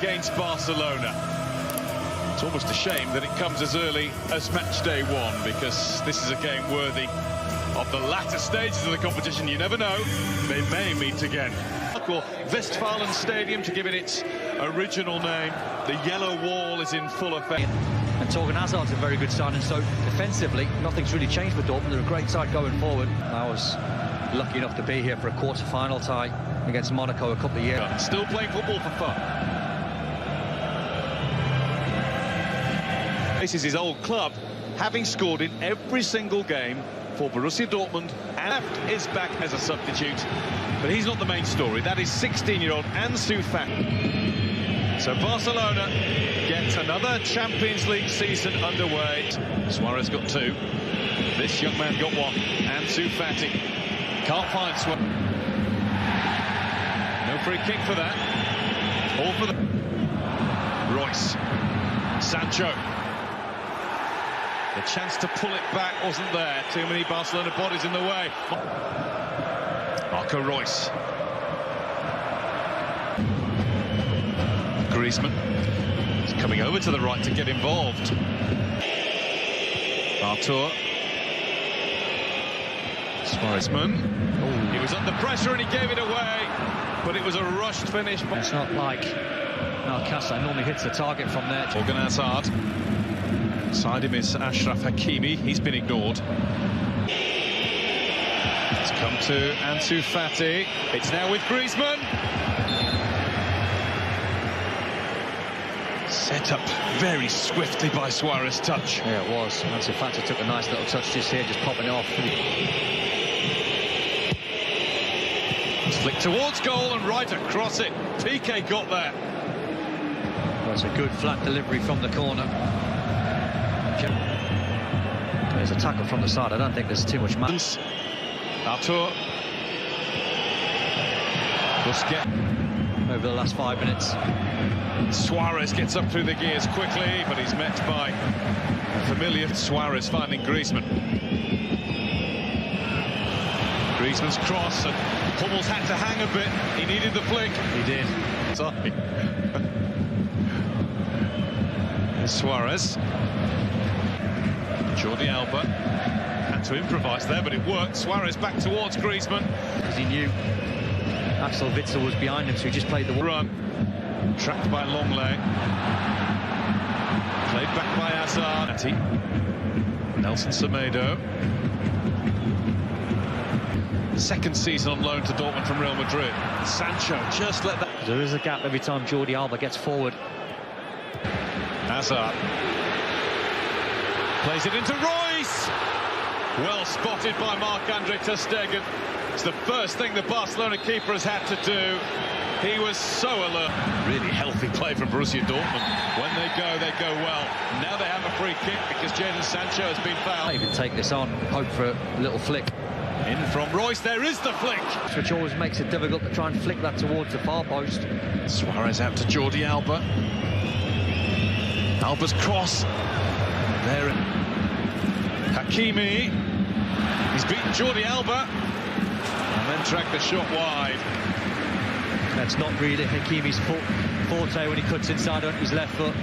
against Barcelona. It's almost a shame that it comes as early as match day one, because this is a game worthy of the latter stages of the competition. You never know, they may meet again. Westfalen Stadium, to give it its original name. The yellow wall is in full effect. And Torgan Hazard's a very good signing, so defensively, nothing's really changed for Dortmund. They're a great side going forward. I was lucky enough to be here for a quarter-final tie against Monaco a couple of years ago. Still playing football for fun. This is his old club, having scored in every single game for Borussia Dortmund, and is back as a substitute. But he's not the main story. That is 16-year-old Ansu Fati. So Barcelona get another Champions League season underway. Suarez got two. This young man got one. Ansu Fati can't find Suarez. No free kick for that. All for the Royce. Sancho. The chance to pull it back wasn't there. Too many Barcelona bodies in the way. Marco Royce. Griezmann is coming over to the right to get involved. Artur. Suarezman. He was under pressure and he gave it away, but it was a rushed finish. It's not like Alcázar normally hits the target from there. Torgan Hazard. Beside him is Achraf Hakimi. He's been ignored. It's come to Ansu Fati. It's now with Griezmann. Set up very swiftly by Suarez. Touch. Yeah, it was. Ansu Fati took a nice little touch just here, just popping it off. Flick towards goal and right across it. PK got there. Well, it's a good flat delivery from the corner. There's a tackle from the side. I don't think there's too much match. Artur. Busquets. Over the last 5 minutes. Suarez gets up through the gears quickly, but he's met by a familiar Suarez finding Griezmann. Griezmann's cross, and Hummels had to hang a bit. He needed the flick. He did. Sorry. Suarez. Jordi Alba had to improvise there, but it worked. Suarez back towards Griezmann. Because he knew Axel Witsel was behind him, so he just played the run. Tracked by Longley. Played back by Hazard. Nelson Semedo. Second season on loan to Dortmund from Real Madrid. Sancho just let that... There is a gap every time Jordi Alba gets forward. Hazard. Plays it into Royce. Well spotted by Marc-Andre ter Stegen. It's the first thing the Barcelona keeper has had to do. He was so alert. Really healthy play from Borussia Dortmund. When they go well. Now they have a free kick because Jadon Sancho has been fouled. Even take this on, hope for a little flick. In from Royce, there is the flick. Which always makes it difficult to try and flick that towards the far post. Suarez out to Jordi Alba. Alba's cross. There. Hakimi. He's beaten Jordi Alba. And then tracked the shot wide. That's not really Hakimi's forte when he cuts inside on his left foot.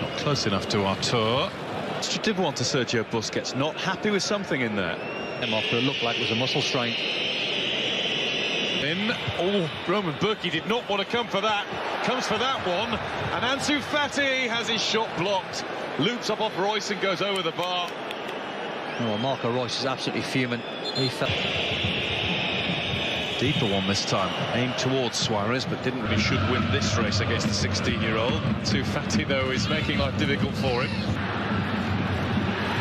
Not close enough to Artur. You did want to Sergio Busquets. Not happy with something in there. Him off, it looked like it was a muscle strain. In. Oh, Roman Burki did not want to come for that. Comes for that one. And Ansu Fati has his shot blocked. Loops up off Royce and goes over the bar. Well, Marco Royce is absolutely fuming. He felt deeper one this time, aimed towards Suarez, but didn't really should win this race against the 16-year-old. Ansu Fati, though, is making life difficult for him.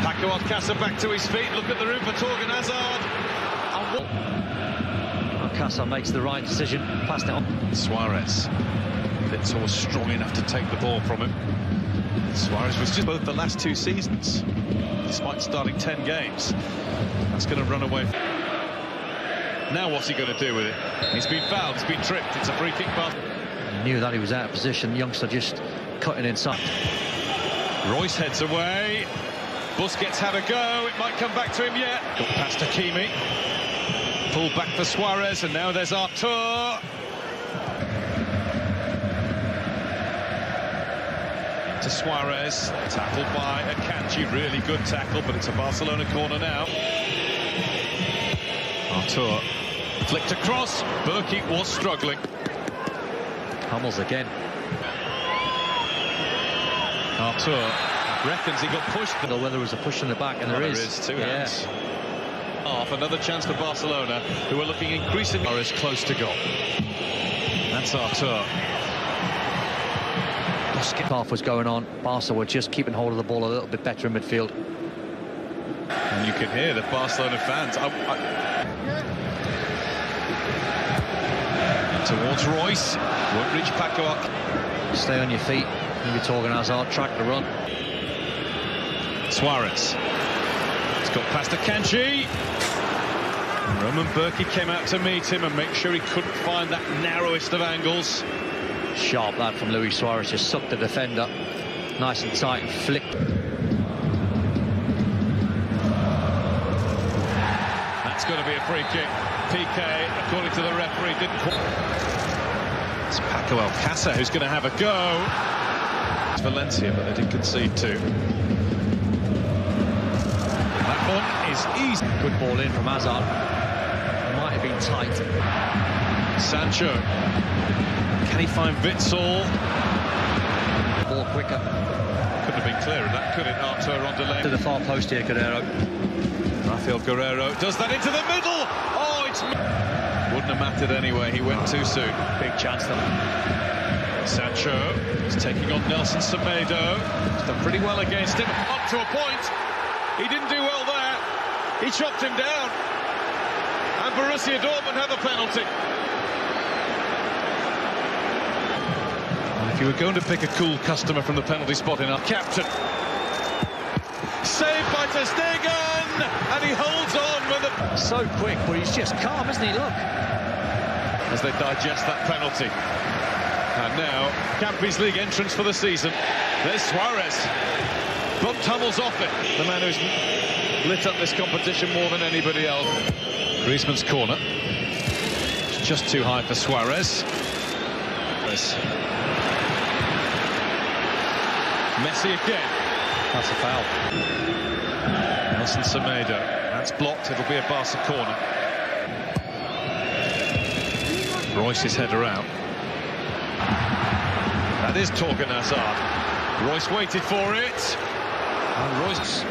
Paco Alcázar back to his feet. Look at the room for Torgan Hazard. Alcázar makes the right decision, passed it on. Suarez. Witsel was strong enough to take the ball from him. Suarez was just both the last two seasons, despite starting 10 games. That's going to run away. Now what's he going to do with it? He's been fouled, he's been tripped. It's a free kick pass. He knew that he was out of position. The youngster just cutting inside. Royce heads away. Busquets had a go. It might come back to him yet. Got past Hakimi. Pulled back for Suarez, and now there's Artur. To Suarez, tackled by Akanji, really good tackle, but it's a Barcelona corner now. Artur flicked across, Berkey was struggling. Hummels again. Artur reckons he got pushed. I don't know whether there was a push in the back, and there is. Two hands. Another chance for Barcelona, who are looking increasingly close to goal. That's Artur. Half was going on. Barca were just keeping hold of the ball a little bit better in midfield. And you can hear the Barcelona fans. Towards Royce. Won't reach Paco. Stay on your feet. Maybe talking Hazard. Track the run. Suarez. It's got past Akanji. Roman Berkey came out to meet him and make sure he couldn't find that narrowest of angles. Sharp lad from Luis Suarez, just sucked the defender nice and tight and flicked. That's going to be a free kick. PK, according to the referee, didn't quite. It's Paco Alcácer who's going to have a go. It's Valencia, but they did concede too. That one is easy. Good ball in from Hazard. It might have been tight. Sancho. Can he find Witsel? Ball quicker. Couldn't have been clearer, that could it? Artur on delay. To the far post here, Guerrero. Rafael Guerrero does that into the middle. Oh, it's... Wouldn't have mattered anyway, he went too soon. Big chance though. Sancho is taking on Nelson Semedo. He's done pretty well against him. Up to a point. He didn't do well there. He chopped him down. And Borussia Dortmund have a penalty. If you were going to pick a cool customer from the penalty spot in our captain. Saved by Ter Stegen, and he holds on with the... So quick, but he's just calm, isn't he? Look. As they digest that penalty. And now, Champions League entrance for the season. There's Suarez. Bumped Hummels off it. The man who's lit up this competition more than anybody else. Griezmann's corner. It's just too high for Suarez. Messi again. That's a foul. Nelson Semedo. That's blocked. It'll be a Barca corner. Royce's header out. That is Torgan Hazard. Royce waited for it. And Royce.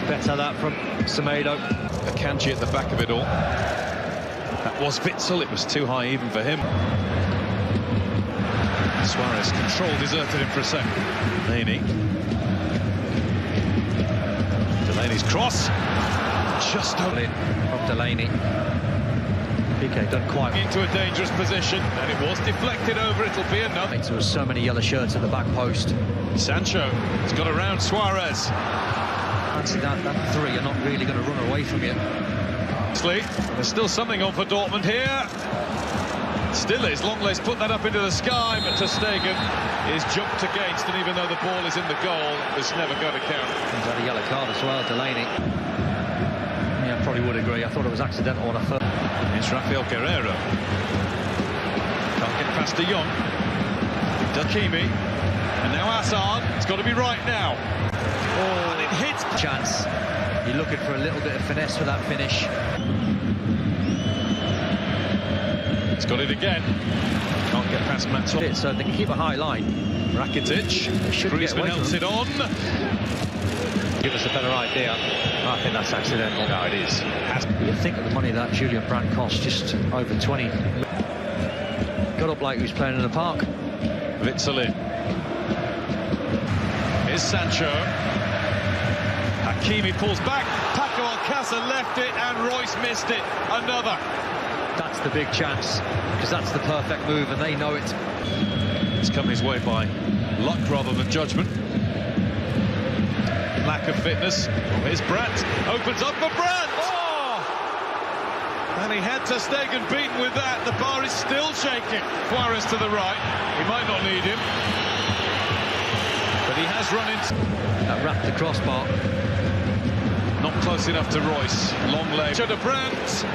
Better that from Semedo. Akanji at the back of it all. That was Witsel. It was too high even for him. Suarez control deserted him for a second. Delaney's cross. Just in from Delaney. PK done quite into a dangerous position, and it was deflected over. It'll be another. There was so many yellow shirts at the back post. Sancho has got around Suarez. Fancy that three. You're not really going to run away from you. There's still something on for Dortmund here. Still is. Longlay's put that up into the sky, but Ter Stegen is jumped against, and even though the ball is in the goal, it's never going to count. He's had a yellow card as well, Delaney. Yeah, I probably would agree. I thought it was accidental on a foot. It's Rafael Guerrero. Can't get past De Jong. Hakimi. And now Hazard. It's got to be right now. Oh, and it hits. Chance. You're looking for a little bit of finesse for that finish. It's got it again. Can't get past Maton. So they can keep a high line. Rakitic. Griezmann helps it on. Give us a better idea. I think that's accidental. No, it is. You think of the money that Julian Brandt cost, just over 20. Got up like he was playing in the park. Witsel in. Here's Sancho. Hakimi pulls back. Paco Alcácer left it, and Royce missed it. Another. That's the big chance, because that's the perfect move, and they know it. It's come his way by luck rather than judgment. Lack of fitness. Here's Brandt. Opens up for Brandt. Oh! And he had Ter Stegen beaten with that. The bar is still shaking. Suarez to the right. He might not need him. But he has run into... That wrapped the crossbar. Not close enough to Royce. Long leg. To Brandt.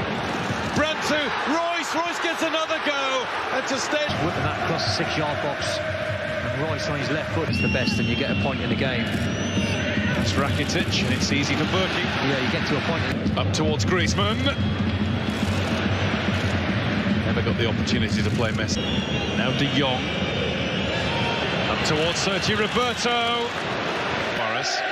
Brandt to Royce. Royce gets another go. And to stay. Whipping that across the 6-yard box. And Royce on his left foot is the best, and you get a point in the game. That's Rakitic, and it's easy for Berkey. Yeah, you get to a point. Up towards Griezmann. Never got the opportunity to play Messi. Now De Jong. Up towards Sergio Roberto. Morris.